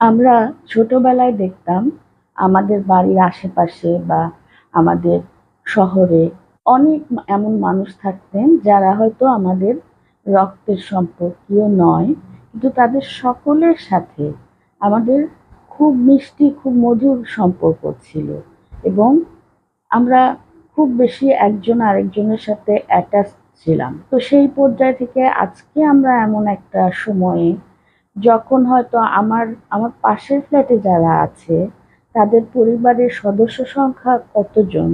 আমরা ছোটবেলায় দেখতাম আমাদের বাড়ির আশেপাশে বা আমাদের শহরে অনেক এমন মানুষ থাকতেন যারা হয়তো আমাদের রক্তের সম্পর্কীয় নয়, কিন্তু তাদের সকলের সাথে আমাদের খুব মিষ্টি, খুব মধুর সম্পর্ক ছিল এবং আমরা খুব বেশি একজন আরেকজনের সাথে অ্যাটাচ ছিলাম। তো সেই পর্যায় থেকে আজকে আমরা এমন একটা সময়ে, যখন হয়তো আমার আমার পাশের ফ্ল্যাটে যারা আছে তাদের পরিবারের সদস্য সংখ্যা কতজন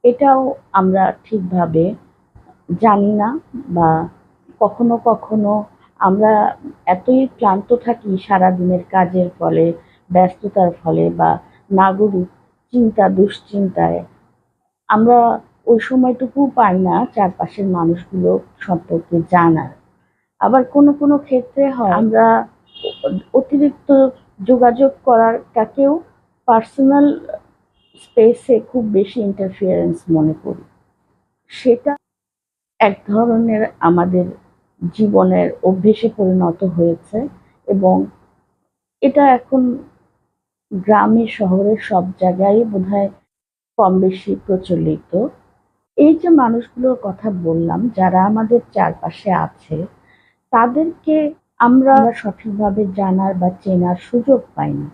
এটাও আমরা ঠিকভাবে জানি না, বা কখনো কখনো আমরা এতই ক্লান্ত থাকি সারাদিনের কাজের ফলে, ব্যস্ততার ফলে বা নাগরিক চিন্তা দুশ্চিন্তায় আমরা ওই সময়টুকু পাই না চারপাশের মানুষগুলো সম্পর্কে জানার। আবার কোনো কোনো ক্ষেত্রে হয় আমরা অতিরিক্ত যোগাযোগ করাটাকেও পার্সোনাল স্পেসে খুব বেশি ইন্টারফিয়ারেন্স মনে করি। সেটা এক ধরনের আমাদের জীবনের অভ্যেসে পরিণত হয়েছে এবং এটা এখন গ্রামে শহরে সব জায়গায় বোধহয় কম বেশি প্রচলিত। এই যে মানুষগুলোর কথা বললাম যারা আমাদের চারপাশে আছে, তাদেরকে আমরা সঠিকভাবে জানার বা চেনার সুযোগ পাই না।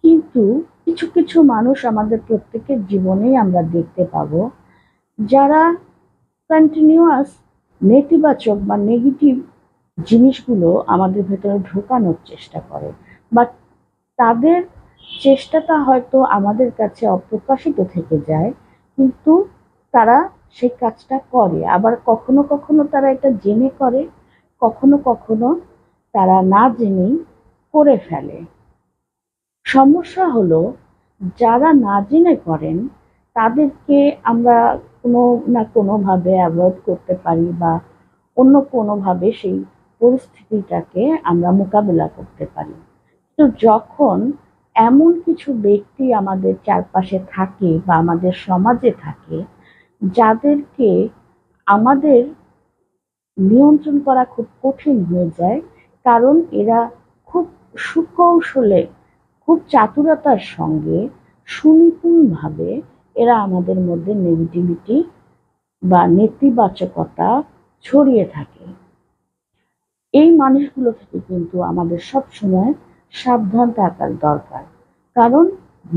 কিন্তু কিছু কিছু মানুষ আমাদের প্রত্যেকের জীবনেই আমরা দেখতে পাবো, যারা কন্টিনিউয়াস নেতিবাচক বা নেগেটিভ জিনিসগুলো আমাদের ভেতরে ঢোকানোর চেষ্টা করে, বা তাদের চেষ্টাটা হয়তো আমাদের কাছে অপ্রকাশিত থেকে যায়, কিন্তু তারা সেই কাজটা করে। আবার কখনো কখনো তারা এটা জেনে করে, কখনো কখনো তারা না জেনেই করে ফেলে। সমস্যা হলো, যারা না জেনে করেন তাদেরকে আমরা কোনো না কোনোভাবে অ্যাভয়েড করতে পারি, বা অন্য কোনোভাবে সেই পরিস্থিতিটাকে আমরা মোকাবেলা করতে পারি। তো যখন এমন কিছু ব্যক্তি আমাদের চারপাশে থাকে বা আমাদের সমাজে থাকে, যাদেরকে আমাদের নিয়ন্ত্রণ করা খুব কঠিন হয়ে যায়, কারণ এরা খুব সুকৌশলে, খুব চাতুরতার সঙ্গে, সুনিপুণভাবে এরা আমাদের মধ্যে নেগেটিভিটি বা নেতিবাচকতা ছড়িয়ে থাকে। এই মানুষগুলো থেকে কিন্তু আমাদের সবসময় সাবধান থাকার দরকার, কারণ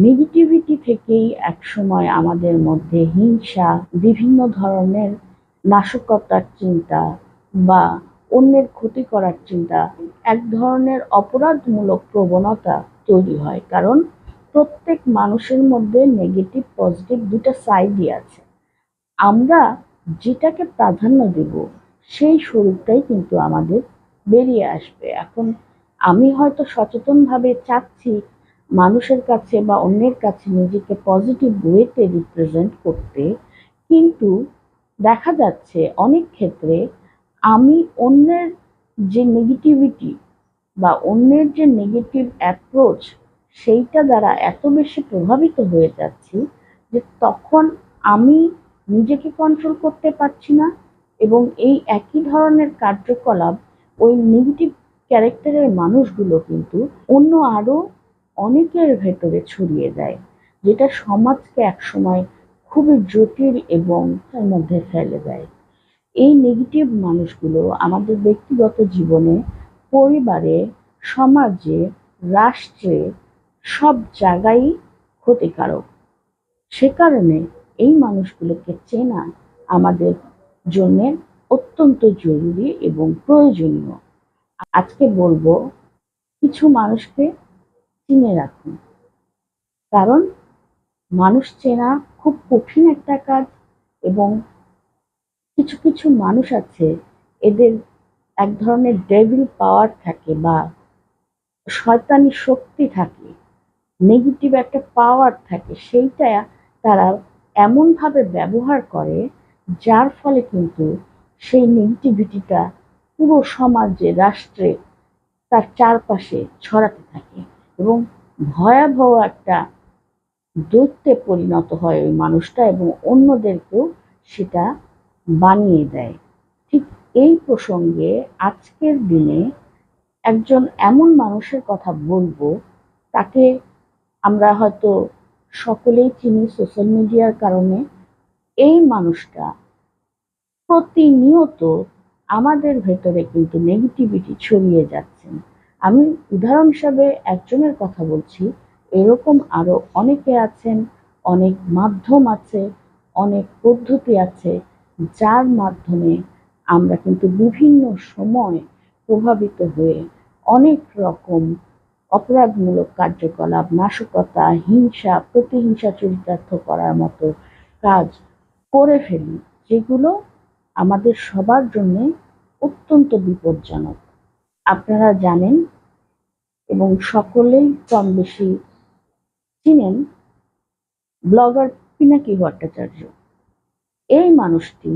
নেগেটিভিটি থেকেই একসময় আমাদের মধ্যে হিংসা, বিভিন্ন ধরনের নাশকতার চিন্তা বা অন্যের ক্ষতি করার চিন্তা, এক ধরনের অপরাধমূলক প্রবণতা তৈরি হয়। কারণ প্রত্যেক মানুষের মধ্যে নেগেটিভ পজিটিভ দুটো সাইডই আছে। আমরা যেটাকে প্রাধান্য দেব সেই স্বরূপটাই কিন্তু আমাদের বেরিয়ে আসবে। এখন আমি হয়তো সচেতনভাবে চাচ্ছি মানুষের কাছে বা অন্যের কাছে নিজেকে পজিটিভ ওয়েতে রিপ্রেজেন্ট করতে, কিন্তু দেখা যাচ্ছে অনেক ক্ষেত্রে আমি অন্যের যে নেগেটিভিটি বা অন্যের যে নেগেটিভ অ্যাপ্রোচ, সেইটা দ্বারা এত বেশি প্রভাবিত হয়ে যাচ্ছি যে তখন আমি নিজেকে কন্ট্রোল করতে পারছি না, এবং এই একই ধরনের কার্যকলাপ ওই নেগেটিভ ক্যারেক্টারের মানুষগুলো কিন্তু অন্য আরো অনেকের ভেতরে ছড়িয়ে দেয়, যেটা সমাজকে একসময় খুবই জটিল এবং তার মধ্যে ফেলে দেয়। এই নেগেটিভ মানুষগুলো আমাদের ব্যক্তিগত জীবনে, পরিবারে, সমাজে, রাষ্ট্রে, সব জায়গায় ক্ষতিকারক। সে কারণে এই মানুষগুলোকে চেনা আমাদের জন্য অত্যন্ত জরুরি এবং প্রয়োজনীয়। আজকে বলবো, কিছু মানুষকে চিনে রাখুন, কারণ মানুষ চেনা খুব কঠিন একটা কাজ, এবং কিছু কিছু মানুষ আছে, এদের এক ধরনের ডেভিল পাওয়ার থাকে বা শয়তানি শক্তি থাকে, নেগেটিভ একটা পাওয়ার থাকে, সেইটা তারা এমনভাবে ব্যবহার করে যার ফলে কিন্তু সেই নেগেটিভিটিটা পুরো সমাজে, রাষ্ট্রে, তার চারপাশে ছড়াতে থাকে এবং ভয়াবহ একটা দৈত্যে পরিণত হয় ওই মানুষটা, এবং অন্যদেরকেও সেটা বানিয়ে দেয়। ঠিক এই প্রসঙ্গে আজকের দিনে একজন এমন মানুষের কথা বলবো, তাকে আমরা হয়তো সকলেই চিনি সোশ্যাল মিডিয়ার কারণে। এই মানুষটা প্রতিনিয়ত আমাদের ভেতরে কিন্তু নেগেটিভিটি ছড়িয়ে যাচ্ছেন। আমি উদাহরণ হিসাবে একজনের কথা বলছি, এরকম আরো অনেকে আছেন। অনেক মাধ্যম আছে, অনেক পদ্ধতি আছে, যার মাধ্যমে আমরা কিন্তু বিভিন্ন সময় প্রভাবিত হয়ে অনেক রকম অপরাধমূলক কার্যকলাপ, নাশকতা, হিংসা, প্রতিহিংসা চরিতার্থ করার মতো কাজ করে ফেলি, যেগুলো আমাদের সবার জন্য অত্যন্ত বিপজ্জনক। আপনারা জানেন এবং সকলেই কম বেশি চিনেন ব্লগার পিনাকি ভট্টাচার্য। এই মানুষটি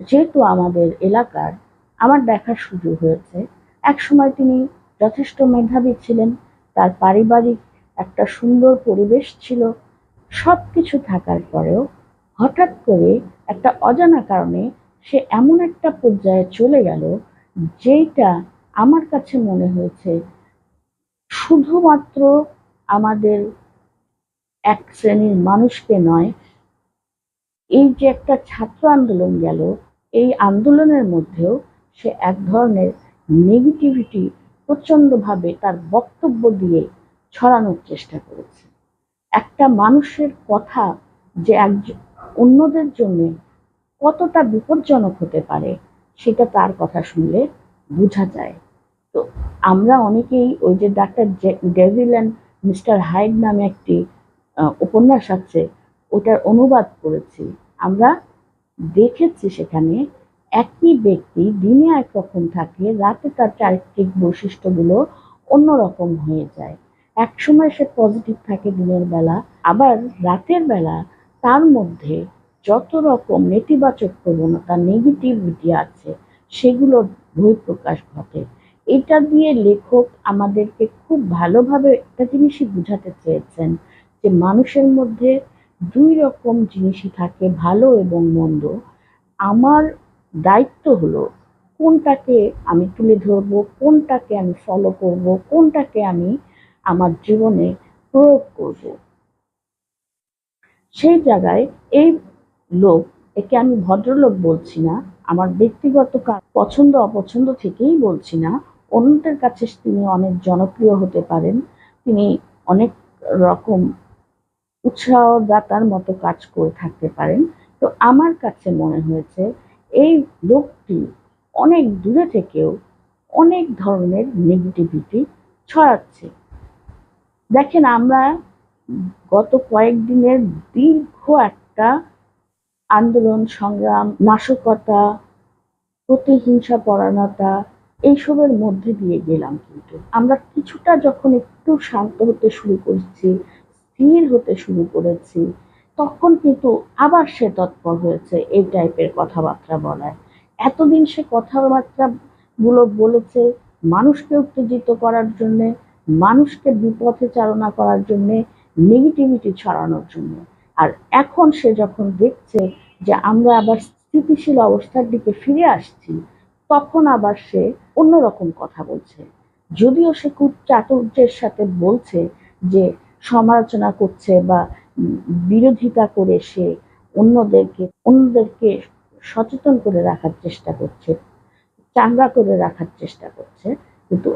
যেহেতু আমাদের এলাকার, আমার দেখার সুযোগ হয়েছে। একসময় তিনি যথেষ্ট মেধাবী ছিলেন, তার পারিবারিক একটা সুন্দর পরিবেশ ছিল। সবকিছু থাকার পরেও হঠাৎ করে একটা অজানা কারণে সে এমন একটা পর্যায়ে চলে গেল, যেটা আমার কাছে মনে হয়েছে শুধুমাত্র আমাদের এক শ্রেণীর মানুষকে নয়, এই যে একটা ছাত্র আন্দোলন গেল, এই আন্দোলনের মধ্যেও সে এক ধরনের নেগেটিভিটি প্রচন্ডভাবে তার বক্তব্য দিয়ে ছড়ানোর চেষ্টা করেছে। একটা মানুষের কথা যে অন্যদের জন্য কতটা বিপজ্জনক হতে পারে, সেটা তার কথা শুনলে বোঝা যায়। তো আমরা অনেকেই ওই যে doctor devil and mister hide নামে একটি উপন্যাস আছে, ওটার অনুবাদ করেছি। আমরা দেখেছি সেখানে একই ব্যক্তি দিনে একরকম থাকে, রাতে তার চারিত্রিক বৈশিষ্ট্যগুলো অন্যরকম হয়ে যায়। একসময় সে পজিটিভ থাকে দিনের বেলা, আবার রাতের বেলা তার মধ্যে যত রকম নেতিবাচক প্রবণতা, নেগেটিভিটি আছে, সেগুলোর বহিঃপ্রকাশ ঘটে। এটা দিয়ে লেখক আমাদেরকে খুব ভালোভাবে একটা জিনিসই বুঝাতে চেয়েছেন, যে মানুষের মধ্যে দুই রকম জিনিসই থাকে, ভালো এবং মন্দ। আমার দায়িত্ব হলো কোনটাকে আমি তুলে ধরবো, কোনটাকে আমি ফলো করব, কোনটাকে আমি আমার জীবনে প্রয়োগ করব। সেই জায়গায় এই লোক, একে আমি ভদ্রলোক বলছি না, আমার ব্যক্তিগত পছন্দ অপছন্দ থেকেই বলছি না, অন্যদের কাছে তিনি অনেক জনপ্রিয় হতে পারেন, তিনি অনেক রকম উৎসাহদাতার মতো কাজ করে থাকতে পারেন। তো আমার কাছে মনে হয়েছে এই লোকটি অনেক দূরে থেকেও অনেক ধরনের নেগেটিভিটি ছড়াচ্ছে। দেখেন, আমরা গত কয়েকদিনের দীর্ঘ একটা আন্দোলন সংগ্রাম, নাশকতা, প্রতিহিংসা পরায়ণতা, এইসবের মধ্যে দিয়ে গেলাম। কিন্তু আমরা কিছুটা যখন একটু শান্ত হতে শুরু করছি, স্থির হতে শুরু করেছি, তখন কিন্তু আবার সে তৎপর হয়েছে এই টাইপের কথাবার্তা বলায়। এতদিন সে কথাবার্তা গুলো বলেছে মানুষকে উত্তেজিত করার জন্য, মানুষকে বিপথে চালনা করার জন্য, নেগেটিভিটি ছড়ানোর জন্য। আর এখন সে যখন দেখছে যে আমরা আবার স্থিতিশীল অবস্থার দিকে ফিরে আসছি, তখন আবার সে অন্যরকম কথা বলছে। যদিও সে খুব চাতুর্যের সাথে বলছে যে সমালোচনা করছে বা বিরোধিতা করে সে অন্যদেরকে সচেতন করে রাখার চেষ্টা করছে, চাঙ্গা করে রাখার চেষ্টা করছে, কিন্তু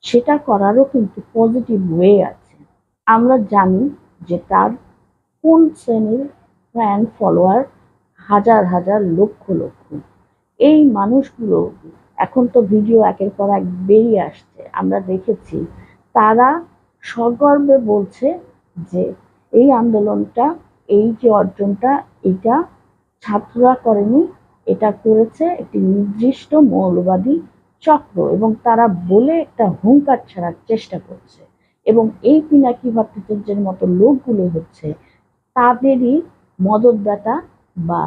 সেটা করারও কিন্তু পজিটিভ ওয়ে আছে। আমরা জানি যে তার কোন শ্রেণীর ফ্যান ফলোয়ার, হাজার হাজার লক্ষ লক্ষ। এই মানুষগুলো এখন তো ভিডিও একের পর এক বেরিয়ে আসছে, আমরা দেখেছি। তারা সগর্বে বলছে যে এই আন্দোলনটা, এই যে অর্জনটা, এটা ছাত্ররা করেনি, এটা করেছে একটি নির্দিষ্ট মৌলবাদী চক্র, এবং তারা বলে একটা হুঙ্কার ছাড়ার চেষ্টা করছে। এবং এই পিনাকি ভট্টাচার্যের মতো লোকগুলো হচ্ছে তাদেরই মদতদাতা বা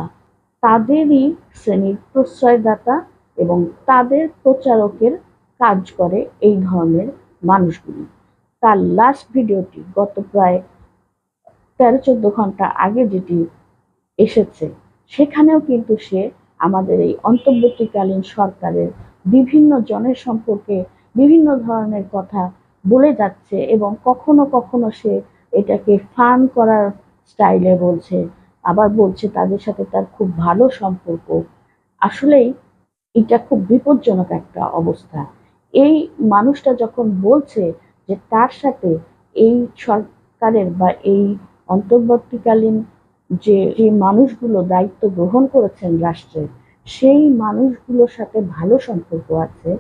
তাদেরই শ্রেণীর প্রশ্রয়দাতা, এবং তাদের প্রচারকের কাজ করে এই ধরনের মানুষগুলি। তার লাস্ট ভিডিওটি গত প্রায় 13-14 ঘন্টা আগে যেটি এসেছে, সেখানেও কিন্তু সে আমাদের এই অন্তর্বর্তীকালীন সরকারের বিভিন্ন জনের সম্পর্কে বিভিন্ন ধরনের কথা বলে যাচ্ছে এবং কখনো কখনো সে এটাকে ফান করার স্টাইলে বলছে, আবার বলছে তাদের সাথে তার খুব ভালো সম্পর্ক। আসলেই এটা খুব বিপজ্জনক একটা অবস্থা। এই মানুষটা যখন বলছে যে তার সাথে এই সরকারের বা এই অন্তর্বর্তীকালীন যে মানুষগুলো দায়িত্ব গ্রহণ করেছেন রাষ্ট্রের, সেই মানুষগুলোর সাথে ভালো সম্পর্ক আছে,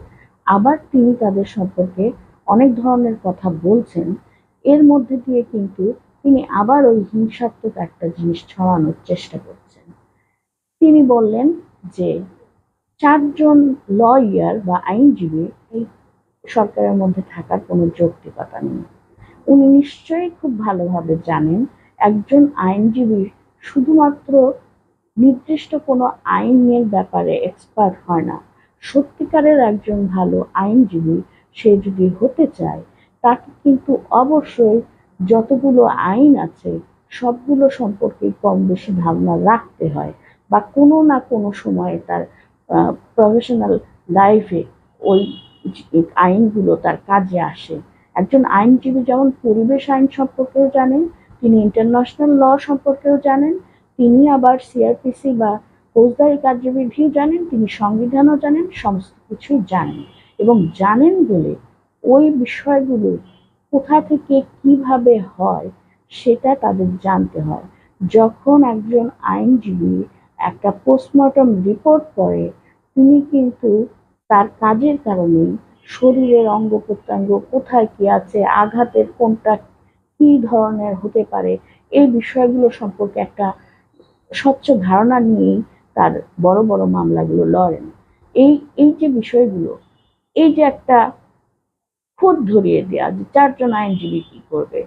আবার তিনি তাদের সম্পর্কে অনেক ধরনের কথা বলছেন, এর মধ্যে দিয়ে কিন্তু তিনি আবার ওই হিংসাত্মক একটা জিনিস ছড়ানোর চেষ্টা করছেন। তিনি বললেন যে ৪ জন লয়ার বা আইনজীবী এই সরকারের মধ্যে থাকার কোনো যৌক্তিকতা নেই। উনি নিশ্চয়ই খুব ভালোভাবে জানেন একজন আইনজীবী শুধুমাত্র নির্দিষ্ট কোনো আইনের ব্যাপারে এক্সপার্ট হয় না। সত্যিকারের একজন ভালো আইনজীবী সে যদি হতে চায়, তাকে কিন্তু অবশ্যই যতগুলো আইন আছে সবগুলো সম্পর্কে কম বেশি ধারণা রাখতে হয়, বা কোনো না কোনো সময়ে তার প্রফেশনাল লাইফে ওই আইনগুলো তার কাজে আসে। একজন আইনজীবী যেমন পরিবেশ আইন সম্পর্কেও জানেন, তিনি ইন্টারন্যাশনাল ল সম্পর্কেও জানেন, তিনি আবার সিআরপিসি বা ফৌজদারি কার্যবিধিও জানেন, তিনি সংবিধানও জানেন, সমস্ত কিছুই জানেন। এবং জানেন বলে ওই বিষয়গুলো কোথা থেকে কিভাবে হয় সেটা তাদের জানতে হয়। যখন একজন আইনজীবী একটা পোস্টমর্টম রিপোর্ট করে, তিনি কিন্তু তার কাজের কারণে শরীরের অঙ্গ প্রত্যঙ্গ কোথায় কি আছে, আঘাতের কোনটা কি ধরনের হতে পারে, এই বিষয়গুলো সম্পর্কে একটা স্বচ্ছ ধারণা নিয়েই তার বড় বড় মামলাগুলো লড়েন। এই এই যে বিষয়গুলো, এই যে একটা খুঁত ধরিয়ে দেওয়া যে ৪ জন আইনজীবী কি করবে,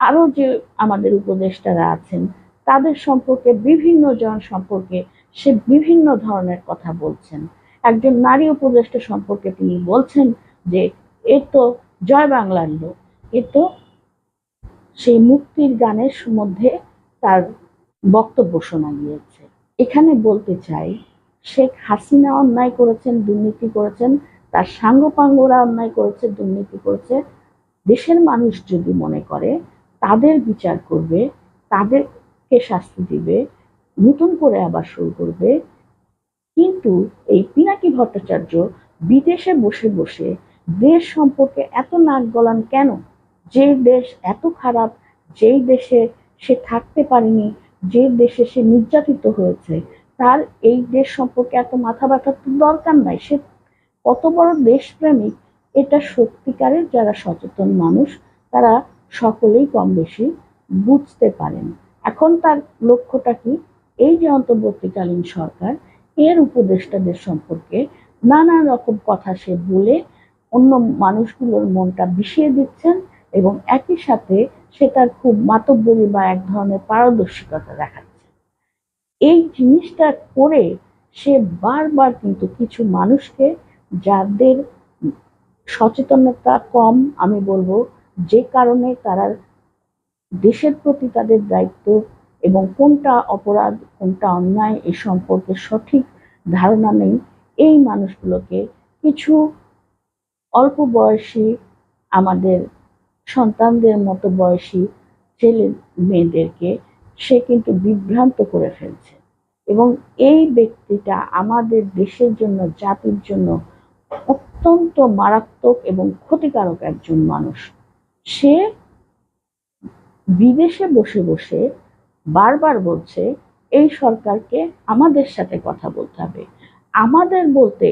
আরো যে আমাদের উপদেষ্টারা আছেন তাদের সম্পর্কে, বিভিন্ন জন সম্পর্কে সে বিভিন্ন ধরনের কথা বলছেন। একজন নারী উপদেষ্টা সম্পর্কে তিনি বলছেন যে এ তো জয় বাংলার লোক, এ তো সেই মুক্তির গানের মধ্যে তার বক্তব্য শোনা গিয়েছে। এখানে বলতে চাই, শেখ হাসিনা অন্যায় করেছেন, দুর্নীতি করেছেন, তার সাঙ্গপাঙ্গরা অন্যায় করেছে, দুর্নীতি করেছে। দেশের মানুষ যদি মনে করে তাদের বিচার করবে, তাদেরকে শাস্তি দিবে, নতুন করে আবার শুরু করবে, কিন্তু এই পিনাকি ভট্টাচার্য বিদেশে বসে বসে দেশ সম্পর্কে এত নাক গলান কেন? যে দেশ এত খারাপ, যেই দেশে সে থাকতে পারেনি, যে দেশে সে নির্যাতিত হয়েছে, তার এই দেশ সম্পর্কে এত মাথা ব্যথার তো দরকার নাই। সে কত বড় দেশপ্রেমিক, এটা সত্যিকারের যারা সচেতন মানুষ তারা সকলেই কম বেশি বুঝতে পারেন। এখন তার লক্ষ্যটা কি? এই যে অন্তর্বর্তীকালীন সরকার, এর উপদেষ্টাদের সম্পর্কে নানান রকম কথা সে বলে অন্য মানুষগুলোর মনটা বিষিয়ে দিচ্ছেন, এবং একই সাথে সে তার খুব মাতব্বরি বা এক ধরনের পারদর্শিকতা দেখাচ্ছে। এই জিনিসটা করে সে বারবার কিন্তু কিছু মানুষকে, যাদের সচেতনতা কম আমি বলবো, যে কারণে তারা দেশের প্রতি তাদের দায়িত্ব এবং কোনটা অপরাধ কোনটা অন্যায় এ সম্পর্কে সঠিক ধারণা নেই, এই মানুষগুলোকে, কিছু অল্প বয়সী আমাদের সন্তানদের মতো বয়সী ছেলে মেয়েদেরকে সে কিন্তু বিভ্রান্ত করে ফেলছে। এবং এই ব্যক্তিটা আমাদের দেশের জন্য, জাতির জন্য অত্যন্ত মারাত্মক এবং ক্ষতিকারক একজন মানুষ। সে বিদেশে বসে বসে বারবার বলছে এই সরকারকে আমাদের সাথে কথা বলতে হবে। আমাদের বলতে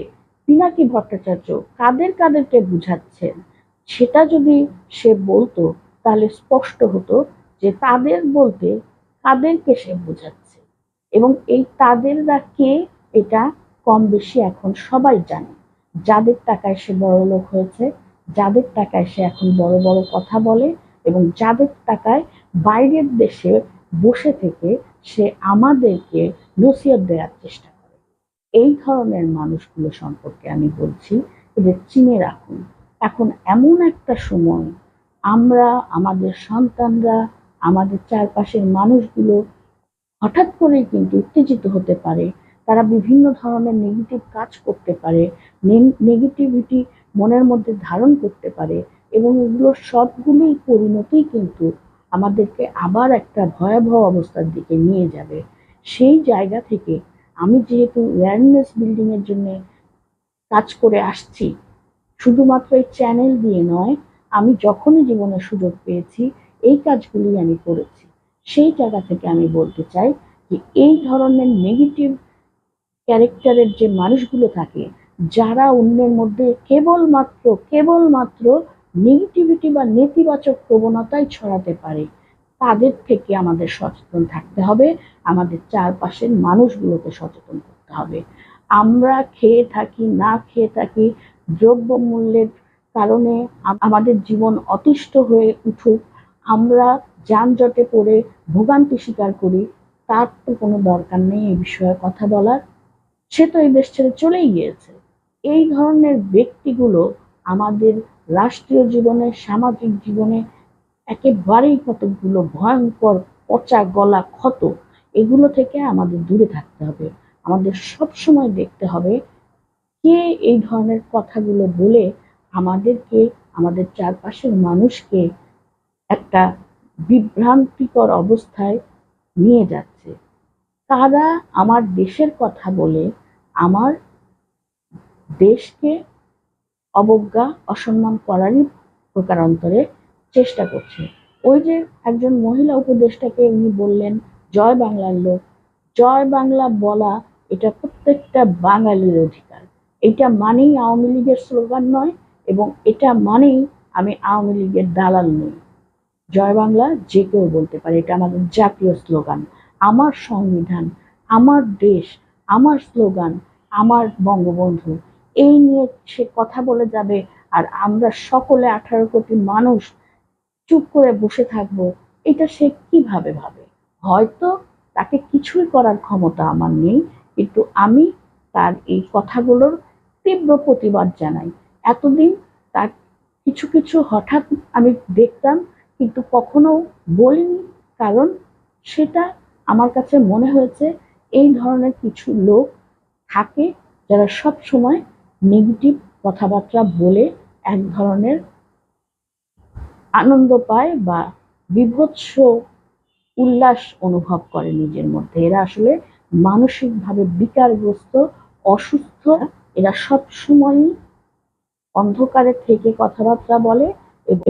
পিনাকি ভট্টাচার্য কাদের কাদেরকে বুঝাচ্ছেন সেটা যদি সে বলতো, তাহলে স্পষ্ট হতো যে তাদের বলতে কাদেরকে সে বোঝাচ্ছে। এবং এই তাদেররা কে, এটা কম বেশি এখন সবাই জানে। যাদের টাকায় সে বড়লোক হয়েছে, যাদের টাকায় সে এখন বড় বড় কথা বলে, এবং যাদের টাকায় বাইরের দেশে বসে থেকে সে আমাদেরকে নসিহত দেওয়ার চেষ্টা করে। এই ধরনের মানুষগুলো সম্পর্কে আমি বলছি যে চিনে রাখুন। এখন এমন একটা সময়, আমরা, আমাদের সন্তানরা, আমাদের চারপাশের মানুষগুলো হঠাৎ করেই কিন্তু উত্তেজিত হতে পারে। তারা বিভিন্ন ধরনের নেগেটিভ কাজ করতে পারে। নেগেটিভিটি মনের মধ্যে ধারণ করতে পারে, এবং এগুলো সবগুলোই পরিণতি কিন্তু আমাদেরকে আবার একটা ভয়াবহ অবস্থার দিকে নিয়ে যাবে। সেই জায়গা থেকে আমি যেহেতু অ্যাওয়ারনেস বিল্ডিং এর জন্য কাজ করে আসছি, শুধুমাত্র এই চ্যানেল দিয়ে নয়, আমি যখনই জীবনে সুযোগ পেয়েছি এই কাজগুলি আমি করেছি। সেই জায়গা থেকে আমি বলতে চাই যে এই ধরনের নেগেটিভ ক্যারেক্টারের যে মানুষগুলো থাকে, যারা অন্যের মধ্যে কেবলমাত্র নেগেটিভিটি বা নেতিবাচক প্রবণতাই ছড়াতে পারে, তাদের থেকে আমাদের সচেতন থাকতে হবে। আমাদের চারপাশের মানুষগুলোকে সচেতন করতে হবে। আমরা খেয়ে থাকি না খেয়ে থাকি, দ্রব্যমূল্যের কারণে আমাদের জীবন অতিষ্ঠ হয়ে উঠুক, আমরা যানজটে পড়ে ভোগান্তি স্বীকার করি, তার তো কোনো দরকার নেই এই বিষয়ে কথা বলার। সে তো এই দেশ ছেড়ে চলেই গিয়েছে। এই ধরনের ব্যক্তিগুলো আমাদের রাষ্ট্রীয় জীবনে, সামাজিক জীবনে একেবারেই কতগুলো ভয়ঙ্কর পচা গলা ক্ষত। এগুলো থেকে আমাদের দূরে থাকতে হবে। আমাদের সবসময় দেখতে হবে কে এই ধরনের কথাগুলো বলে আমাদেরকে, আমাদের চারপাশের মানুষকে একটা বিভ্রান্তিকর অবস্থায় নিয়ে যাচ্ছে। তারা আমার দেশের কথা বলে আমার দেশকে অবজ্ঞা অসম্মান করারই প্রকারান্তরে চেষ্টা করছে। ওই যে একজন মহিলা উপদেষ্টাকে উনি বললেন জয় বাংলার লোক। জয় বাংলা বলা এটা প্রত্যেকটা বাঙালির অধিকার। এটা মানেই আওয়ামী লীগের স্লোগান নয়, এবং এটা মানেই আমি আওয়ামী লীগের দালাল নই। জয় বাংলা যে কেউ বলতে পারে, এটা আমাদের জাতীয় স্লোগান। আমার সংবিধান, আমার দেশ, আমার স্লোগান, আমার বঙ্গবন্ধু, এই নিয়ে সে কথা বলে যাবে, আর আমরা সকলে 18 কোটি মানুষ চুপ করে বসে থাকবো, এটা সে কিভাবে ভাবে? হয়তো তাকে কিছুই করার ক্ষমতা আমার নেই, কিন্তু আমি তার এই কথাগুলোর তীব্র প্রতিবাদ জানাই। এতদিন তার কিছু কিছু হঠাৎ আমি দেখতাম, কিন্তু কখনো বলিনি, কারণ সেটা আমার কাছে মনে হয়েছে এই ধরনের কিছু লোক থাকে যারা সব সময় নেগেটিভ কথাবার্তা বলে এক ধরনের আনন্দ পায় বা বীভৎস উল্লাস অনুভব করে নিজের মধ্যে। এরা আসলে মানসিকভাবে বিকারগ্রস্ত, অসুস্থ। এরা সব সময়ই অন্ধকারে থেকে কথাবার্তা বলে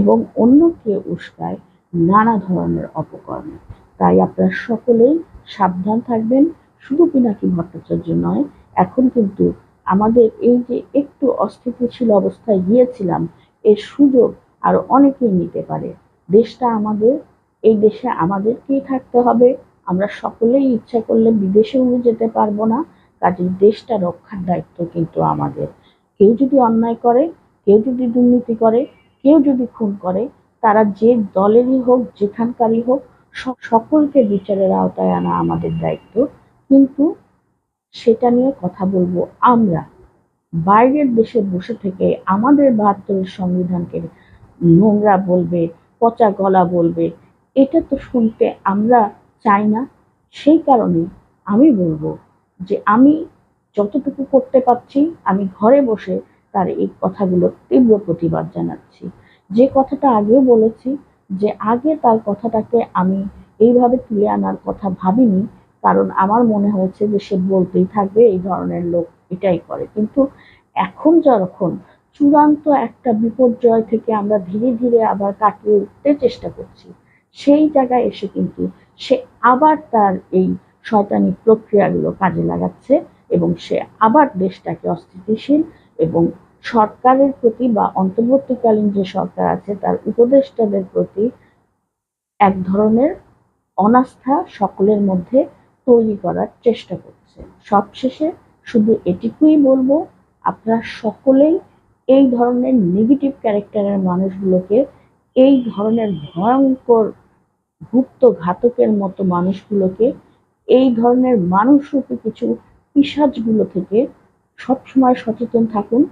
এবং অন্যকে উস্কায় নানা ধরনের অপকর্মে। তাই আপনারা সকলেই সাবধান থাকবেন। শুধু পিনাকি ভট্টাচার্য নয়, এখন কিন্তু আমাদের এই যে একটু অস্থিতিশীল অবস্থায় গিয়েছিলাম, এর সুযোগ আরো অনেকেই নিতে পারে। দেশটা আমাদের, এই দেশে আমাদেরকেই থাকতে হবে। আমরা সকলেই ইচ্ছা করলে বিদেশেও যেতে পারবো না, কাজেই দেশটা রক্ষার দায়িত্ব কিন্তু আমাদের। কেউ যদি অন্যায় করে, কেউ যদি দুর্নীতি করে, কেউ যদি খুন করে, তারা যে দলেরই হোক, যেখানকারই হোক, সকলকে বিচারের আওতায় আনা আমাদের দায়িত্ব। কিন্তু সেটা নিয়ে কথা বলবো আমরা। বাইরের দেশে বসে থেকে আমাদের 72-এর সংবিধানকে নোংরা বলবে, পচা গলা বলবে, এটা তো শুনতে আমরা চাই না। সেই কারণে আমি বলবো যে আমি যতটুকু করতে পারছি আমি ঘরে বসে তার এই কথাগুলোর তীব্র প্রতিবাদ জানাচ্ছি। যে কথাটা আগেও বলেছি, যে আগে তার কথাটাকে আমি এইভাবে তুলে আনার কথা ভাবিনি, কারণ আমার মনে হয়েছে যে সে বলতেই থাকবে, এই ধরনের লোক এটাই করে। কিন্তু এখন যখন চূড়ান্ত একটা বিপর্যয় থেকে আমরা ধীরে ধীরে আবার কাটিয়ে উঠতে চেষ্টা করছি, সেই জায়গায় এসে কিন্তু সে আবার তার এই শয়তানি প্রক্রিয়াগুলো কাজে লাগাচ্ছে, এবং সে আবার দেশটাকে অস্থিতিশীল এবং সরকারের প্রতি বা অন্তর্বর্তীকালীন যে সরকার আছে তার উপদেষ্টাদের প্রতি এক ধরনের অনাস্থা সকলের মধ্যে তৈরি করার চেষ্টা করছে। সবশেষে শুধু এটুকুই বলবো, আপনারা সকলেই এই ধরনের নেগেটিভ ক্যারেক্টারের মানুষগুলোকে, এই ধরনের ভয়ঙ্কর গুপ্ত ঘাতকের মতো মানুষগুলোকে, এই ধরনের মানুষরূপী কিছু পিশাচগুলো থেকে সবসময় সচেতন থাকুন।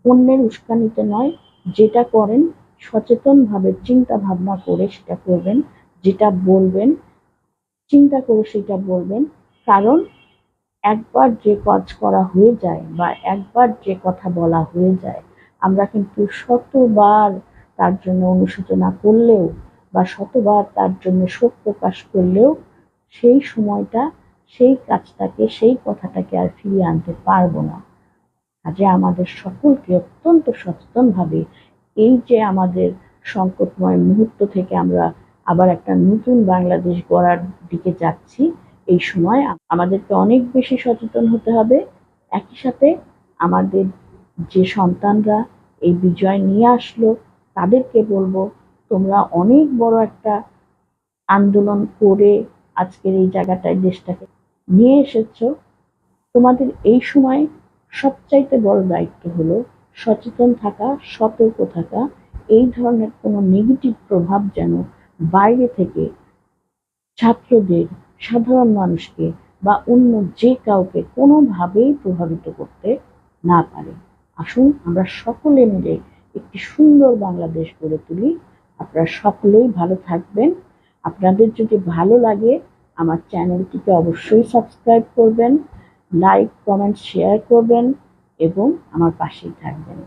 অন্যের উস্কানিতে নয়, যেটা করেন সচেতনভাবে চিন্তা ভাবনা করে সেটা করবেন। যেটা বলবেন চিন্তা করে সেটা বলবেন। কারণ একবার যে কাজ করা হয়ে যায় বা একবার যে কথা বলা হয়ে যায়, আমরা কিন্তু শতবার তার জন্য অনুশোচনা করলেও বা শতবার তার জন্য শোক প্রকাশ করলেও সেই সময়টা, সেই কাজটাকে, সেই কথাটাকে আর ফিরিয়ে আনতে পারবো না। কাজে আমাদের সকলকে অত্যন্ত সচেতনভাবে এই যে আমাদের সংকটময় মুহূর্ত থেকে আমরা আবার একটা নতুন বাংলাদেশ গড়ার দিকে যাচ্ছি, এই সময় আমাদেরকে অনেক বেশি সচেতন হতে হবে। একই সাথে আমাদের যে সন্তানরা এই বিজয় নিয়ে আসলো তাদেরকে বলবো, তোমরা অনেক বড় একটা আন্দোলন করে আজকের এই জায়গাটায় দেশটাকে নিয়ে এসেছো। তোমাদের এই সময় সবচাইতে বড় দায়িত্ব হলো সচেতন থাকা, সতর্ক থাকা। এই ধরনের কোনো নেগেটিভ প্রভাব যেন বাইরে থেকে ছাত্রদের, সাধারণ মানুষকে বা অন্য যে কাউকে কোনোভাবেই প্রভাবিত করতে না পারে। আসুন আমরা সকলে মিলে একটি সুন্দর বাংলাদেশ গড়ে তুলি। আপনারা সকলেই ভালো থাকবেন। আপনাদের যদি ভালো লাগে আমার চ্যানেলটিকে অবশ্যই সাবস্ক্রাইব করবেন, লাইক, কমেন্ট, শেয়ার করবেন এবং আমার পাশেই থাকবেন।